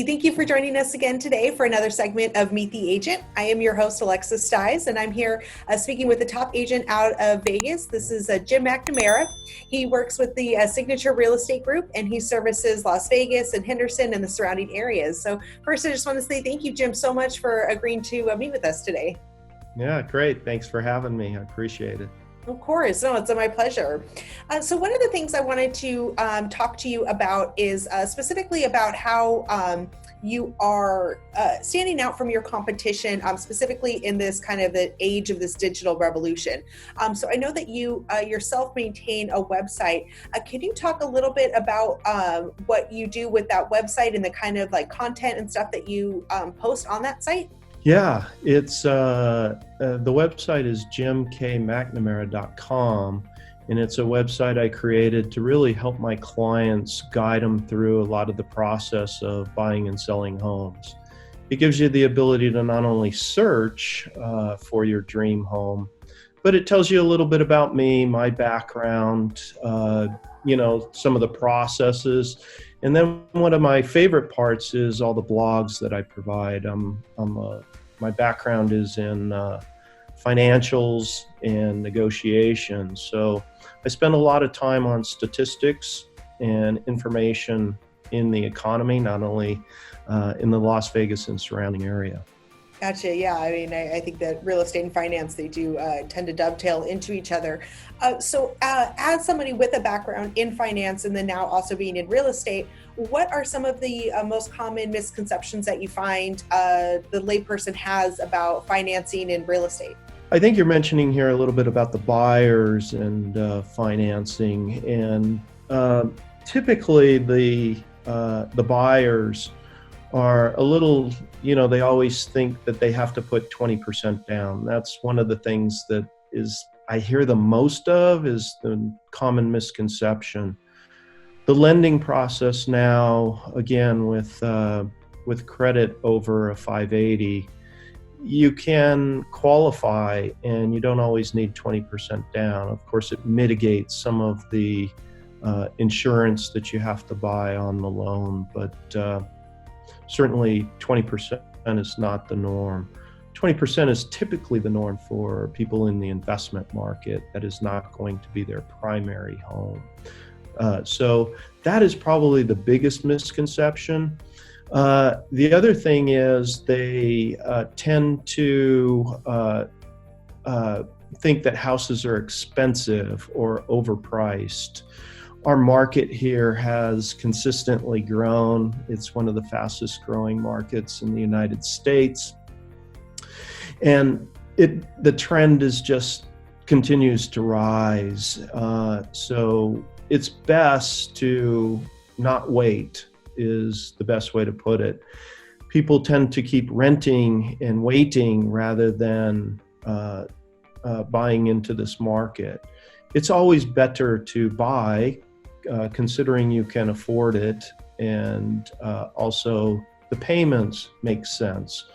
Thank you for joining us again today for another segment of Meet the Agent. I am your host, Alexis Sties, and I'm here speaking with the top agent out of Vegas. This is Jim McNamara. He works with the Signature Real Estate Group, and he services Las Vegas and Henderson and the surrounding areas. So first, I just want to say thank you, Jim, so much for agreeing to meet with us today. Yeah, great. Thanks for having me. I appreciate it. Of course. No, it's my pleasure. So one of the things I wanted to talk to you about is specifically about how you are standing out from your competition, specifically in this kind of the age of this digital revolution. So I know that you yourself maintain a website. Can you talk a little bit about what you do with that website and the kind of like content and stuff that you post on that site? Yeah, it's the website is jimkmcnamara.com, and it's a website I created to really help my clients, guide them through a lot of the process of buying and selling homes. It gives you the ability to not only search for your dream home, but it tells you a little bit about me, my background, some of the processes. And then one of my favorite parts is all the blogs that I provide. My background is in financials and negotiations. So I spend a lot of time on statistics and information in the economy, not only in the Las Vegas and surrounding area. Gotcha. Yeah. I mean, I think that real estate and finance, they do tend to dovetail into each other. So as somebody with a background in finance and then now also being in real estate, what are some of the most common misconceptions that you find the layperson has about financing in real estate? I think you're mentioning here a little bit about the buyers and financing, and typically the buyers are a little, they always think that they have to put 20% down. That's one of the things that I hear the most of is the common misconception. The lending process now, again, with credit over a 580, you can qualify and you don't always need 20% down. Of course, it mitigates some of the insurance that you have to buy on the loan, but certainly 20% is not the norm. 20% is typically the norm for people in the investment market. That is not going to be their primary home. So that is probably the biggest misconception. The other thing is they tend to think that houses are expensive or overpriced. Our market here has consistently grown. It's one of the fastest growing markets in the United States. And the trend is just continues to rise. So it's best to not wait is the best way to put it. People tend to keep renting and waiting rather than buying into this market. It's always better to buy, considering you can afford it, and also the payments make sense.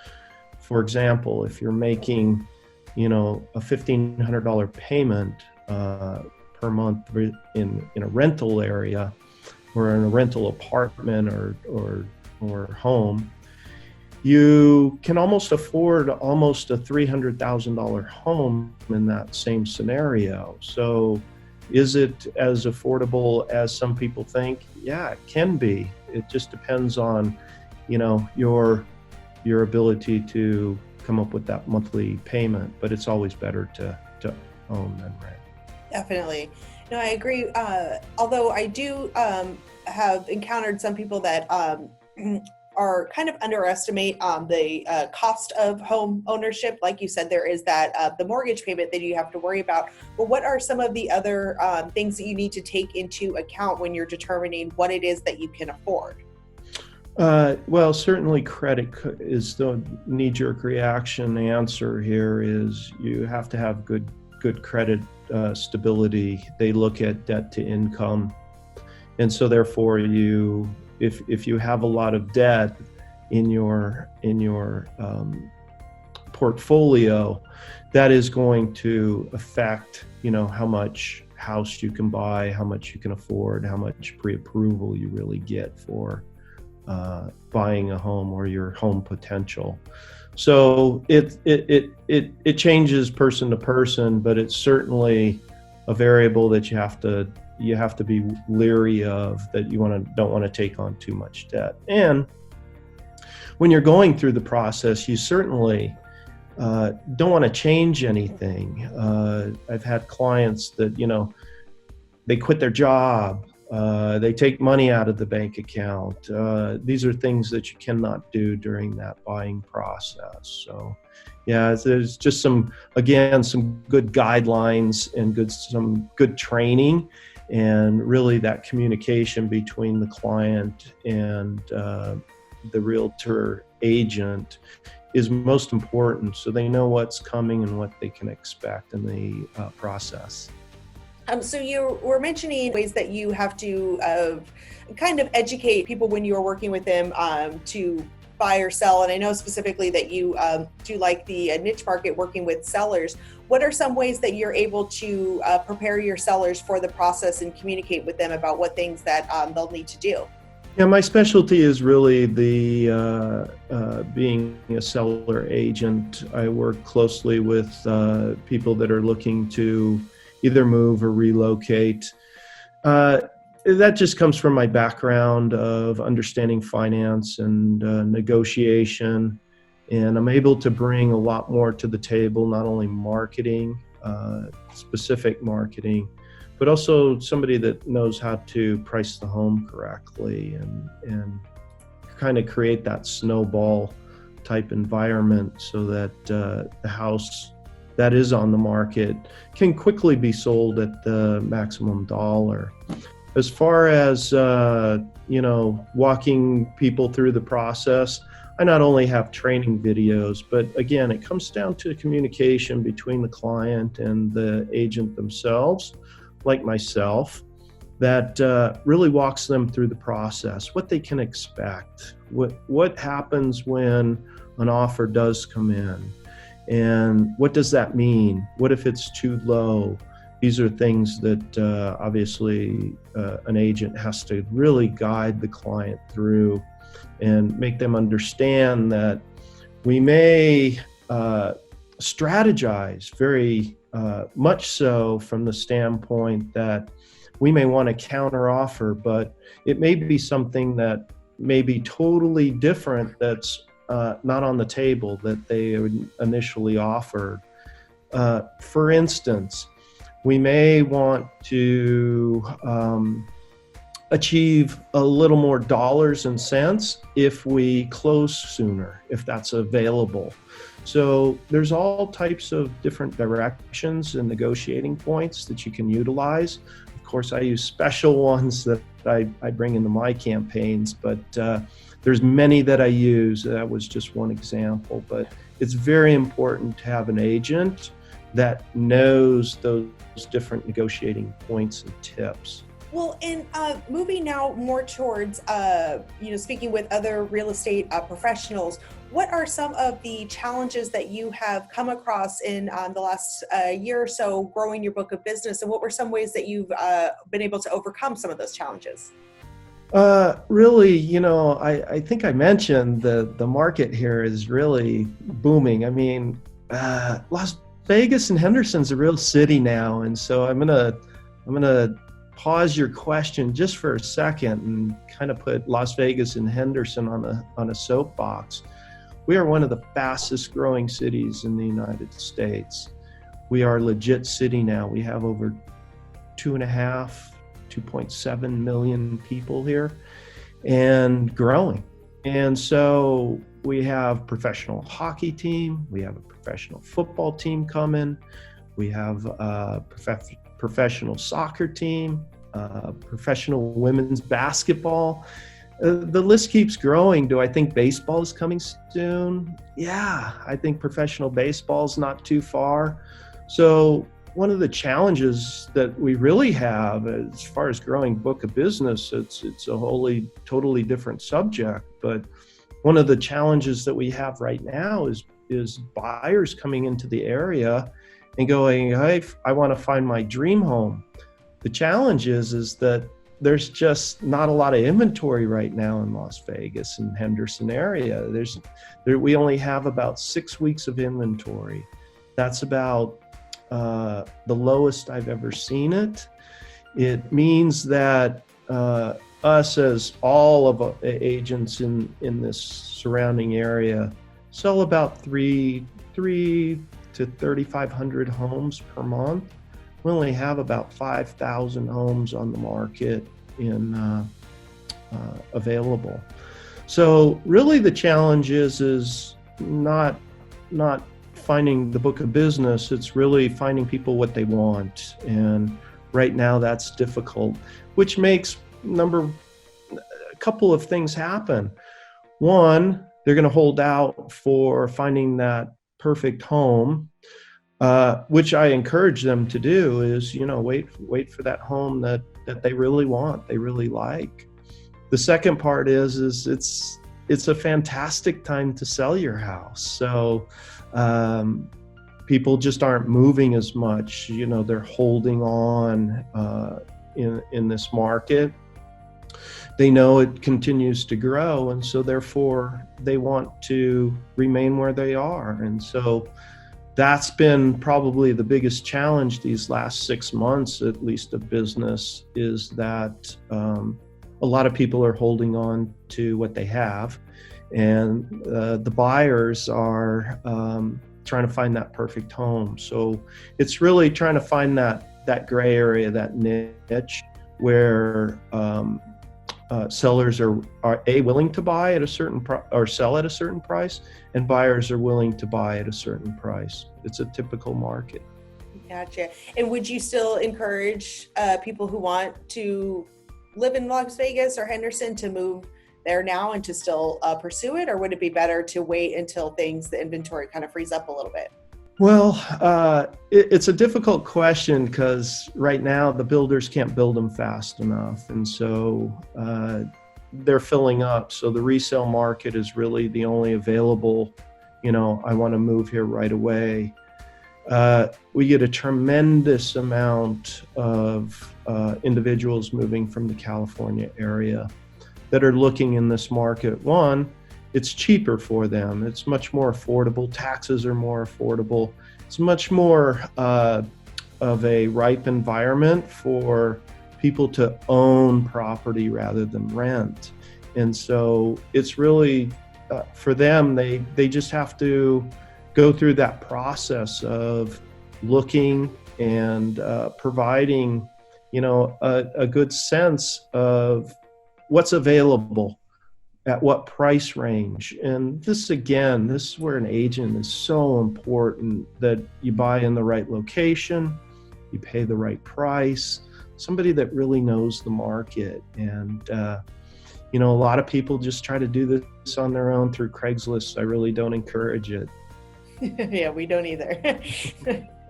For example, if you're making, a $1,500 payment per month in a rental area or in a rental apartment or home, you can almost afford almost a $300,000 home in that same scenario. So is it as affordable as some people think? Yeah, it can be. It just depends on, your ability to come up with that monthly payment, but it's always better to own than rent. Definitely. No, I agree. Although I do have encountered some people that are kind of underestimate the cost of home ownership. Like you said, there is that the mortgage payment that you have to worry about. But what are some of the other things that you need to take into account when you're determining what it is that you can afford? Well, certainly credit is the knee-jerk reaction. The answer here is you have to have good credit stability. They look at debt to income, and so therefore if you have a lot of debt in your portfolio, that is going to affect how much house you can buy, how much you can afford, how much pre-approval you really get for buying a home or your home potential. So it changes person to person, but it's certainly a variable that you have to be leery of, that you don't want to take on too much debt. And when you're going through the process, you certainly don't want to change anything. I've had clients that, they quit their job, they take money out of the bank account. These are things that you cannot do during that buying process. So yeah, there's just some good guidelines and some good training, and really that communication between the client and the realtor agent is most important, so they know what's coming and what they can expect in the process. So you were mentioning ways that you have to kind of educate people when you are working with them to buy or sell. And I know specifically that you do like the niche market, working with sellers. What are some ways that you're able to prepare your sellers for the process and communicate with them about what things that they'll need to do? Yeah, my specialty is really the being a seller agent. I work closely with people that are looking to either move or relocate. That just comes from my background of understanding finance and negotiation, and I'm able to bring a lot more to the table, not only marketing, specific marketing, but also somebody that knows how to price the home correctly and kind of create that snowball type environment so that the house that is on the market can quickly be sold at the maximum dollar. As far as walking people through the process, I not only have training videos, but again, it comes down to communication between the client and the agent themselves, like myself, that really walks them through the process, what they can expect, what happens when an offer does come in, and what does that mean? What if it's too low? These are things that obviously an agent has to really guide the client through and make them understand that we may strategize very much so from the standpoint that we may want to counter offer, but it may be something that may be totally different that's not on the table that they initially offered. For instance, we may want to achieve a little more dollars and cents if we close sooner, if that's available. So there's all types of different directions and negotiating points that you can utilize. Of course, I use special ones that I bring into my campaigns, but there's many that I use. That was just one example, but it's very important to have an agent that knows those different negotiating points and tips. Well, and moving now more towards, speaking with other real estate professionals, what are some of the challenges that you have come across in the last year or so growing your book of business, and what were some ways that you've been able to overcome some of those challenges? Really, I think I mentioned the market here is really booming. I mean, Las Vegas and Henderson's a real city now, and so I'm gonna pause your question just for a second and kind of put Las Vegas and Henderson on a soapbox. We are one of the fastest growing cities in the United States. We are a legit city now. We have over 2.7 million people here and growing. And so we have professional hockey team, we have a professional football team coming, we have a professional soccer team, professional women's basketball. The list keeps growing. Do I think baseball is coming soon? Yeah, I think professional baseball is not too far. So one of the challenges that we really have as far as growing book of business, it's a totally different subject. But one of the challenges that we have right now is buyers coming into the area and going, hey, I want to find my dream home. The challenge is that there's just not a lot of inventory right now in Las Vegas and Henderson area. We only have about 6 weeks of inventory. That's about the lowest I've ever seen it. It means that us, as all of agents in this surrounding area, sell about 3 to 3,500 homes per month. We only have about 5,000 homes on the market available. So really the challenge is not finding the book of business. It's really finding people what they want. And right now that's difficult, which makes a couple of things happen. One, they're going to hold out for finding that perfect home, which I encourage them to do, is, wait for that home that they really want, they really like. The second part is it's a fantastic time to sell your house. So people just aren't moving as much. They're holding on in this market. They know it continues to grow, and so therefore they want to remain where they are. And so that's been probably the biggest challenge these last 6 months, at least, of business, is that a lot of people are holding on to what they have, and the buyers are trying to find that perfect home. So it's really trying to find that gray area, that niche, where sellers are willing to buy at a certain or sell at a certain price, and buyers are willing to buy at a certain price. It's a typical market. Gotcha. And would you still encourage people who want to live in Las Vegas or Henderson to move there now and to still pursue it, or would it be better to wait until the inventory kind of frees up a little bit? Well, it's a difficult question, because right now the builders can't build them fast enough. And so they're filling up. So the resale market is really the only available, I want to move here right away. We get a tremendous amount of individuals moving from the California area that are looking in this market. One, it's cheaper for them. It's much more affordable. Taxes are more affordable. It's much more of a ripe environment for people to own property rather than rent. And so it's really, for them, they just have to go through that process of looking and providing, a good sense of what's available at what price range. And this is where an agent is so important, that you buy in the right location, you pay the right price, somebody that really knows the market. And a lot of people just try to do this on their own through Craigslist. I really don't encourage it. Yeah, we don't either.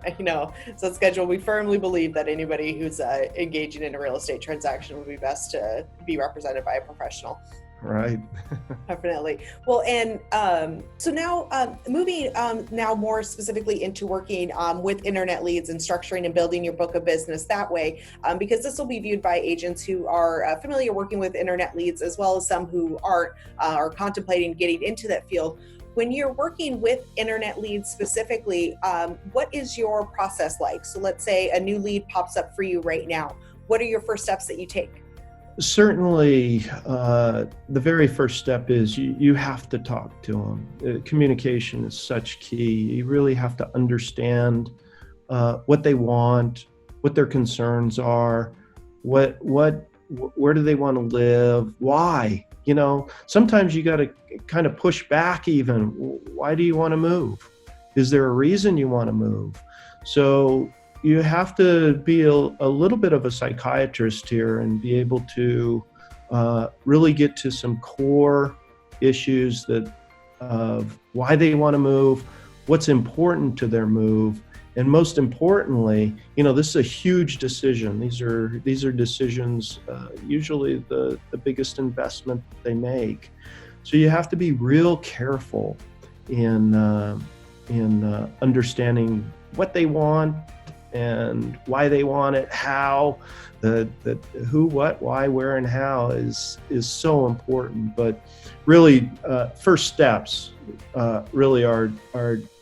I know. So Schedule, we firmly believe that anybody who's engaging in a real estate transaction would be best to be represented by a professional. Right. Definitely. Well, and so now moving now more specifically into working with internet leads and structuring and building your book of business that way, because this will be viewed by agents who are familiar working with internet leads, as well as some who aren't, are contemplating getting into that field. When you're working with internet leads specifically, what is your process like? So let's say a new lead pops up for you right now. What are your first steps that you take? Certainly, the very first step is you have to talk to them. Communication is such key. You really have to understand what they want, what their concerns are, where do they want to live, why. Sometimes you got to kind of push back even. Why do you want to move? Is there a reason you want to move? So you have to be a little bit of a psychiatrist here and be able to really get to some core issues of why they want to move, what's important to their move, and most importantly, this is a huge decision. These are decisions, usually the biggest investment they make. So you have to be real careful in understanding what they want and why they want it, how, the who, what, why, where, and how is so important. But really, first steps really are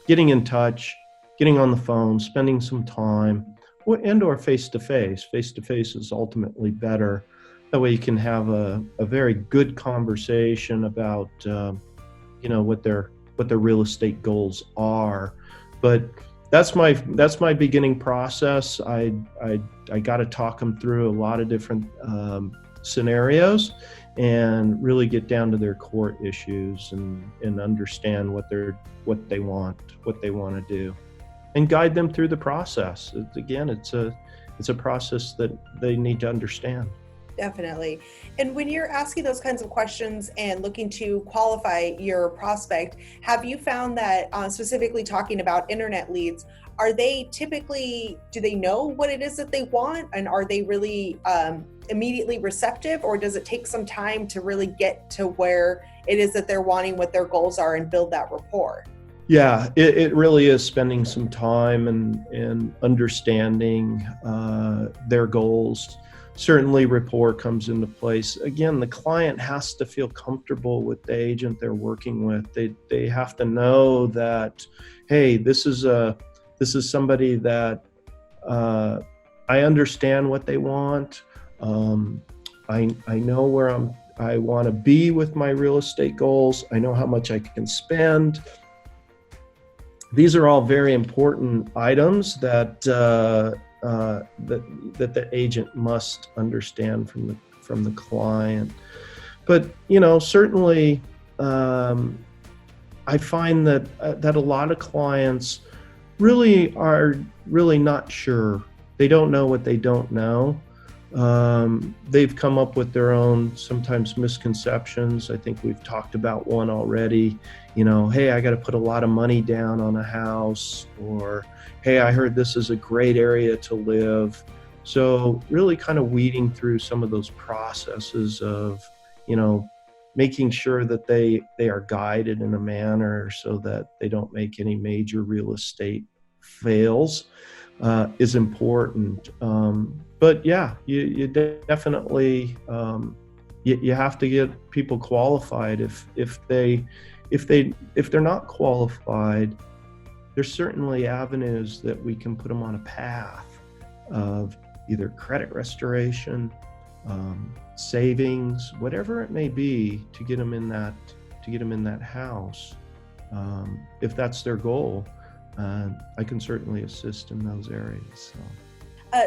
getting in touch, getting on the phone, spending some time, or face-to-face. Face-to-face is ultimately better. That way you can have a very good conversation about what their real estate goals are. But that's my beginning process. I got to talk them through a lot of different scenarios and really get down to their core issues and understand what they want to do, and guide them through the process. It's a process that they need to understand. Definitely. And when you're asking those kinds of questions and looking to qualify your prospect, have you found that specifically talking about internet leads, do they know what it is that they want? And are they really immediately receptive, or does it take some time to really get to where it is that they're wanting, what their goals are, and build that rapport? Yeah, it really is spending some time and understanding their goals. Certainly rapport comes into place. Again, the client has to feel comfortable with the agent they're working with. They have to know that, hey, this is somebody that I understand what they want. I know where I want to be with my real estate goals. I know how much I can spend. These are all very important items that the agent must understand from the client. But certainly, I find that a lot of clients really are not sure. They don't know what they don't know. They've come up with their own sometimes misconceptions. I think we've talked about one already. Hey, I got to put a lot of money down on a house, or hey, I heard this is a great area to live. So really kind of weeding through some of those processes of, making sure that they are guided in a manner so that they don't make any major real estate fails is important. But yeah, you definitely, you have to get people qualified. If they're not qualified, there's certainly avenues that we can put them on a path of either credit restoration, savings, whatever it may be, to get them in that house. If that's their goal, I can certainly assist in those areas.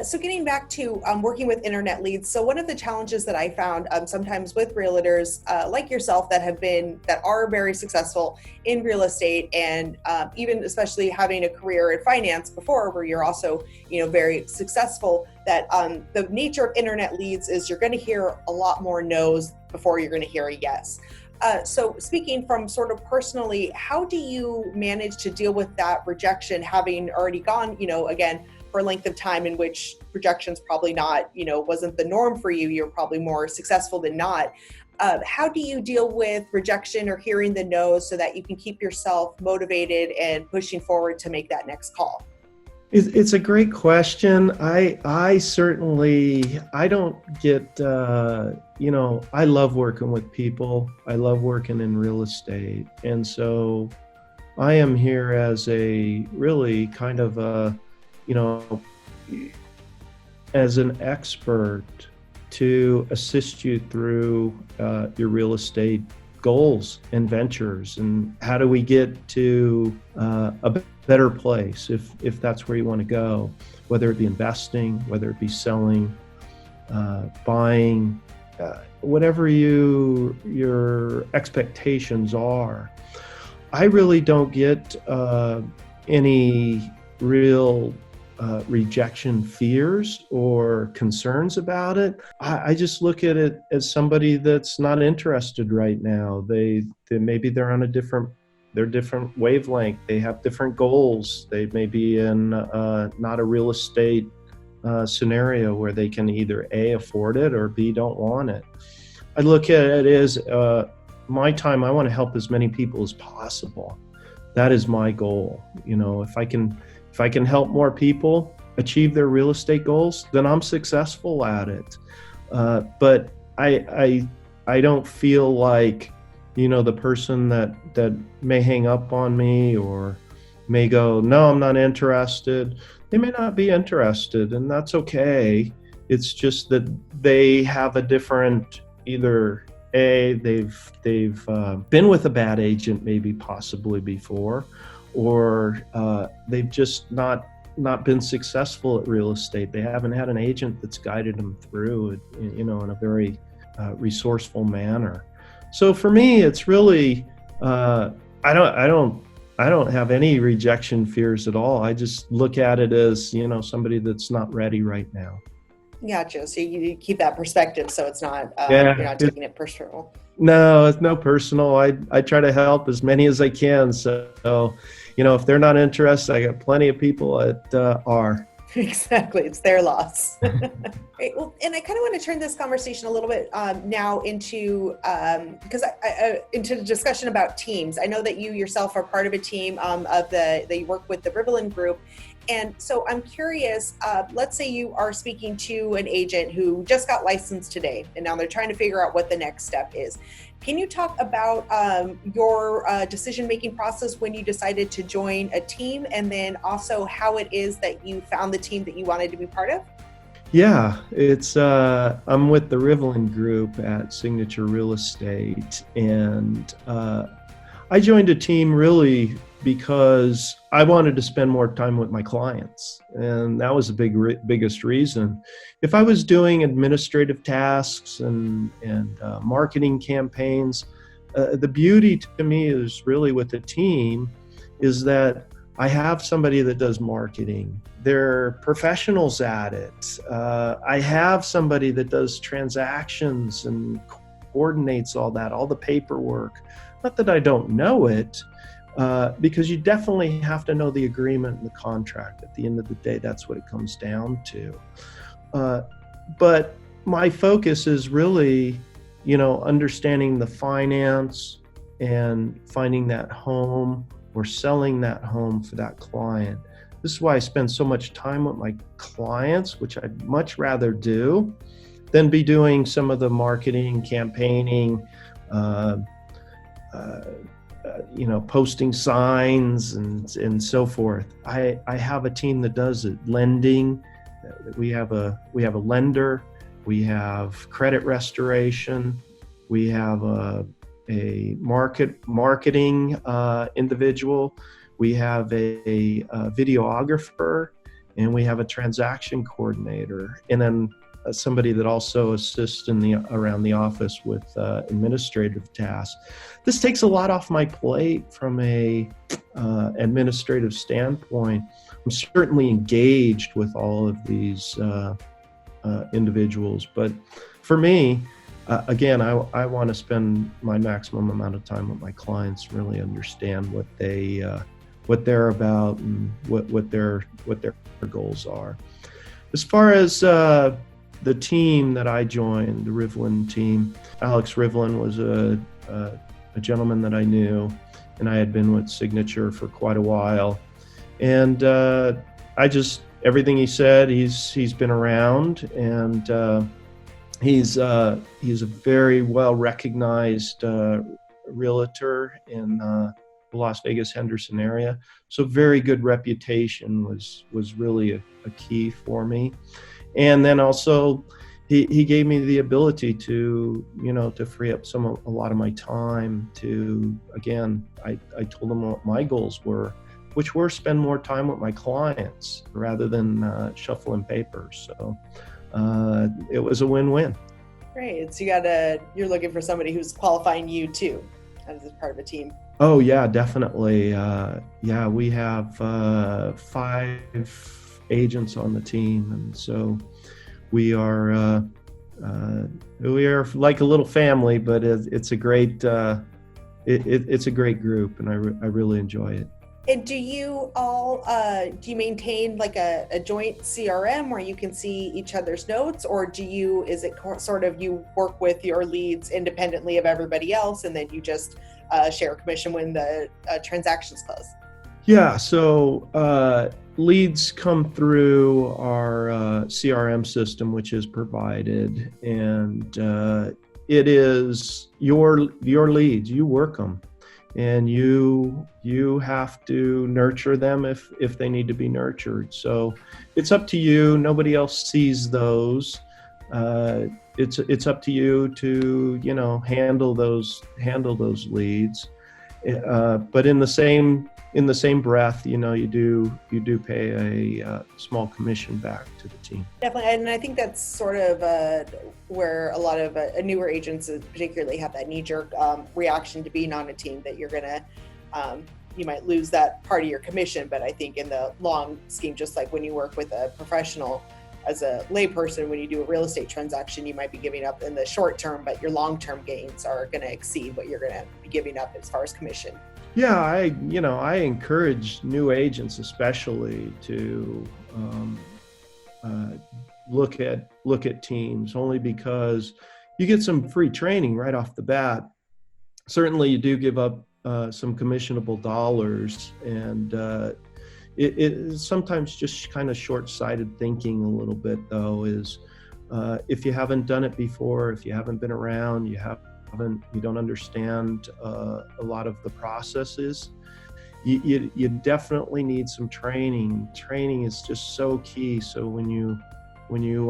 So getting back to working with internet leads, so one of the challenges that I found sometimes with realtors like yourself that are very successful in real estate, and even especially having a career in finance before, where you're also very successful, that the nature of internet leads is you're going to hear a lot more no's before you're going to hear a yes. So speaking from sort of personally, how do you manage to deal with that rejection, having already gone, again, for a length of time in which rejection's probably not, wasn't the norm for you? You're probably more successful than not. How do you deal with rejection or hearing the no's so that you can keep yourself motivated and pushing forward to make that next call? It's a great question. I certainly, I don't get, I love working with people. I love working in real estate. And so I am here as a really kind of as an expert to assist you through your real estate goals and ventures, and how do we get to a better place if that's where you want to go, whether it be investing, whether it be selling, buying, whatever your expectations are. I really don't get any real rejection fears or concerns about it. I just look at it as somebody that's not interested right now. They maybe they're on a different wavelength. They have different goals. They may be in not a real estate scenario where they can either A, afford it, or B, don't want it. I look at it as my time. I want to help as many people as possible. That is my goal. If I can help more people, achieve their real estate goals, then I'm successful at it. But I don't feel like, the person that may hang up on me or may go, no, I'm not interested. They may not be interested, and that's okay. It's just that they have a different, either they've been with a bad agent maybe possibly before, or they've just not been successful at real estate. They haven't had an agent that's guided them through it, in a very resourceful manner. So for me, it's really I don't have any rejection fears at all. I just look at it as, somebody that's not ready right now. Gotcha. So you keep that perspective, so it's not Yeah, you're not taking it personal. no, it's no personal. I try to help as many as I can. So, if they're not interested, I got plenty of people that are. Exactly. It's their loss. Great. Well, and I kind of want to turn this conversation a little bit now into, because into the discussion about teams. I know that you yourself are part of a team that you work with the Rivelin Group. And so I'm curious, let's say you are speaking to an agent who just got licensed today, and now they're trying to figure out what the next step is. Can you talk about your decision-making process when you decided to join a team, and then also how it is that you found the team that you wanted to be part of? Yeah, it's I'm with the Rivelin Group at Signature Real Estate, and I joined a team really because I wanted to spend more time with my clients, and that was the biggest reason. If I was doing administrative tasks and marketing campaigns, the beauty to me is really with the team is that I have somebody that does marketing. They're professionals at it. I have somebody that does transactions and coordinates all the paperwork. Not that I don't know it, because you definitely have to know the agreement and the contract. At the end of the day, that's what it comes down to. But my focus is really, understanding the finance and finding that home or selling that home for that client. This is why I spend so much time with my clients, which I'd much rather do than be doing some of the marketing, campaigning, posting signs and so forth. I have a team that does it. Lending, we have a lender, we have credit restoration, we have a marketing individual, we have a videographer, and we have a transaction coordinator, and then somebody that also assists around the office with administrative tasks. This takes a lot off my plate from a administrative standpoint. I'm certainly engaged with all of these individuals, but for me, again, I want to spend my maximum amount of time with my clients, really understand what they're about and what their goals are. As far as the team that I joined, the Rivelin team, Alex Rivelin was a gentleman that I knew, and I had been with Signature for quite a while. And everything he said, he's been around, and he's a very well recognized realtor in the Las Vegas Henderson area. So very good reputation was really a key for me. And then also he gave me the ability to free up a lot of my time to, again, I told him what my goals were, which were spend more time with my clients rather than shuffling papers. So it was a win-win. Great. So you're looking for somebody who's qualifying you too, as part of a team. Oh yeah, definitely. We have 5 agents on the team, and so we are like a little family, but it's a great it's a great group, and I really enjoy it. And do you maintain like a joint CRM where you can see each other's notes, or is it sort of you work with your leads independently of everybody else, and then you just share a commission when the transactions close? Yeah, so leads come through our CRM system, which is provided, and it is your leads. You work them, and you have to nurture them if they need to be nurtured. So it's up to you. Nobody else sees those. Uh, it's up to you to handle those leads. But in the same breath, you do pay a small commission back to the team. Definitely, and I think that's sort of where a lot of newer agents particularly have that knee-jerk reaction to being on a team, that you're gonna you might lose that part of your commission. But I think in the long scheme, just like when you work with a professional, as a layperson, when you do a real estate transaction, you might be giving up in the short term, but your long-term gains are going to exceed what you're going to be giving up as far as commission. Yeah, I encourage new agents especially to look at teams, only because you get some free training right off the bat. Certainly, you do give up some commissionable dollars, and it is sometimes just kind of short-sighted thinking a little bit, though, is if you haven't done it before, if you haven't been around, you don't understand a lot of the processes, you definitely need some training. Training is just so key. So when you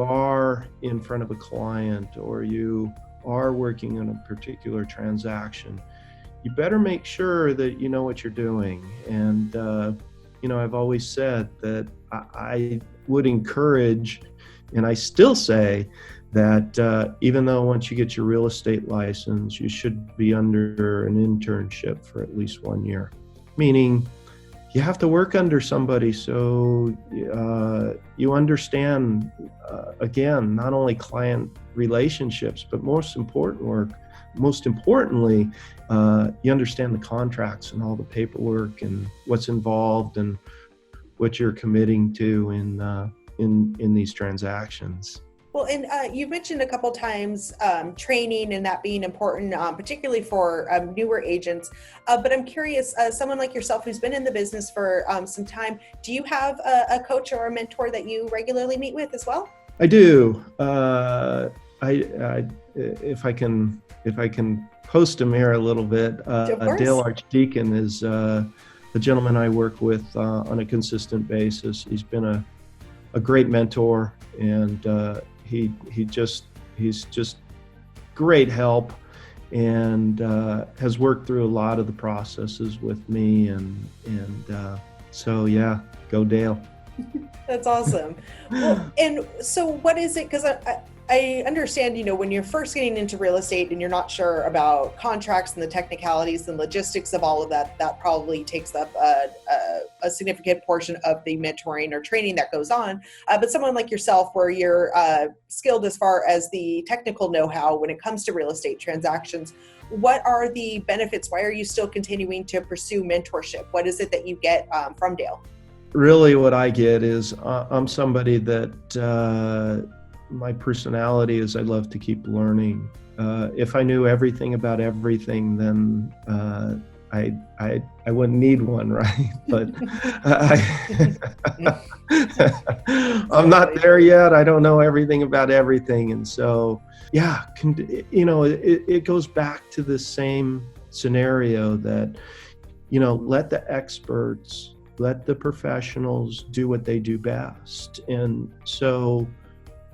are in front of a client, or you are working on a particular transaction, you better make sure that you know what you're doing. And I've always said that I would encourage, and I still say, that even though once you get your real estate license, you should be under an internship for at least 1 year. Meaning you have to work under somebody, so you understand, again, not only client relationships, but most importantly, you understand the contracts and all the paperwork and what's involved and what you're committing to in these transactions. Well, and you've mentioned a couple times training and that being important, particularly for newer agents. But I'm curious, someone like yourself who's been in the business for some time, do you have a coach or a mentor that you regularly meet with as well? I do. If I can post him here a little bit, Dale Archdeacon is the gentleman I work with on a consistent basis. He's been a great mentor, and he's just great help, and has worked through a lot of the processes with me, and so yeah, go Dale. That's awesome. Well, and so what is it? Because I understand, when you're first getting into real estate and you're not sure about contracts and the technicalities and logistics of all of that, that probably takes up a significant portion of the mentoring or training that goes on. But someone like yourself, where you're skilled as far as the technical know-how when it comes to real estate transactions, what are the benefits? Why are you still continuing to pursue mentorship? What is it that you get from Dale? Really, what I get is I'm somebody that my personality is I love to keep learning. If I knew everything about everything, then I wouldn't need one, right? But I'm not there yet. I don't know everything about everything, and so yeah, it goes back to the same scenario that let the experts, let the professionals do what they do best. And so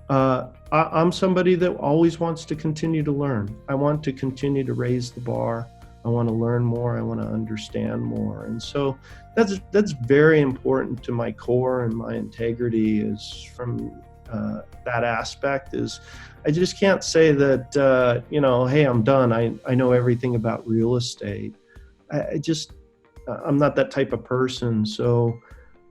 I'm somebody that always wants to continue to learn. I want to continue to raise the bar. I want to learn more. I want to understand more. And so that's very important to my core and my integrity, is from that aspect. Is I just can't say that, hey, I'm done. I know everything about real estate. I'm not that type of person. So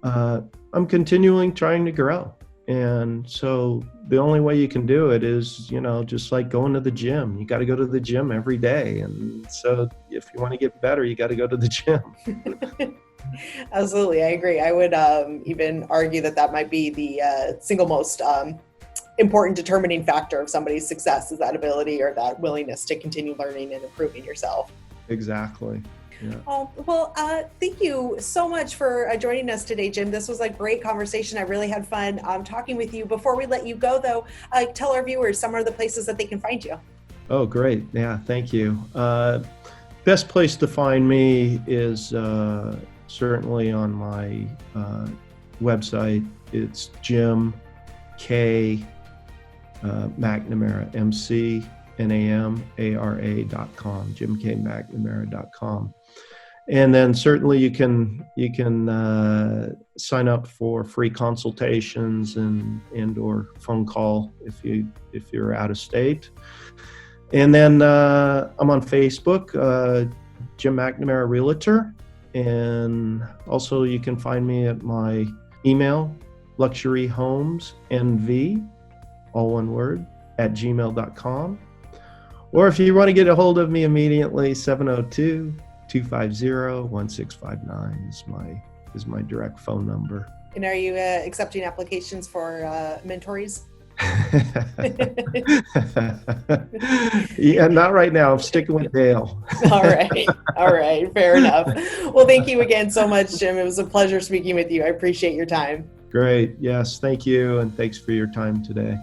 I'm continuing trying to grow. And so the only way you can do it is, just like going to the gym. You got to go to the gym every day. And so if you want to get better, you got to go to the gym. Absolutely. I agree. I would even argue that might be the single most important determining factor of somebody's success, is that ability or that willingness to continue learning and improving yourself. Exactly. Yeah. Oh, well, thank you so much for joining us today, Jim. This was a great conversation. I really had fun talking with you. Before we let you go, though, tell our viewers some of the places that they can find you. Oh, great. Yeah, thank you. Best place to find me is certainly on my website. It's Jim K. McNamara, McNamara.com, jimkmcnamara.com. And then certainly you can sign up for free consultations and or phone call if you're out of state. And then I'm on Facebook, Jim McNamara Realtor, and also you can find me at my email, luxuryhomesnv, all one word, at gmail.com. Or if you want to get a hold of me immediately, 702-250-1659 is my direct phone number. And are you accepting applications for mentors? Yeah, not right now. I'm sticking with Dale. All right, fair enough. Well, thank you again so much, Jim. It was a pleasure speaking with you. I appreciate your time. Great. Yes, thank you. And thanks for your time today.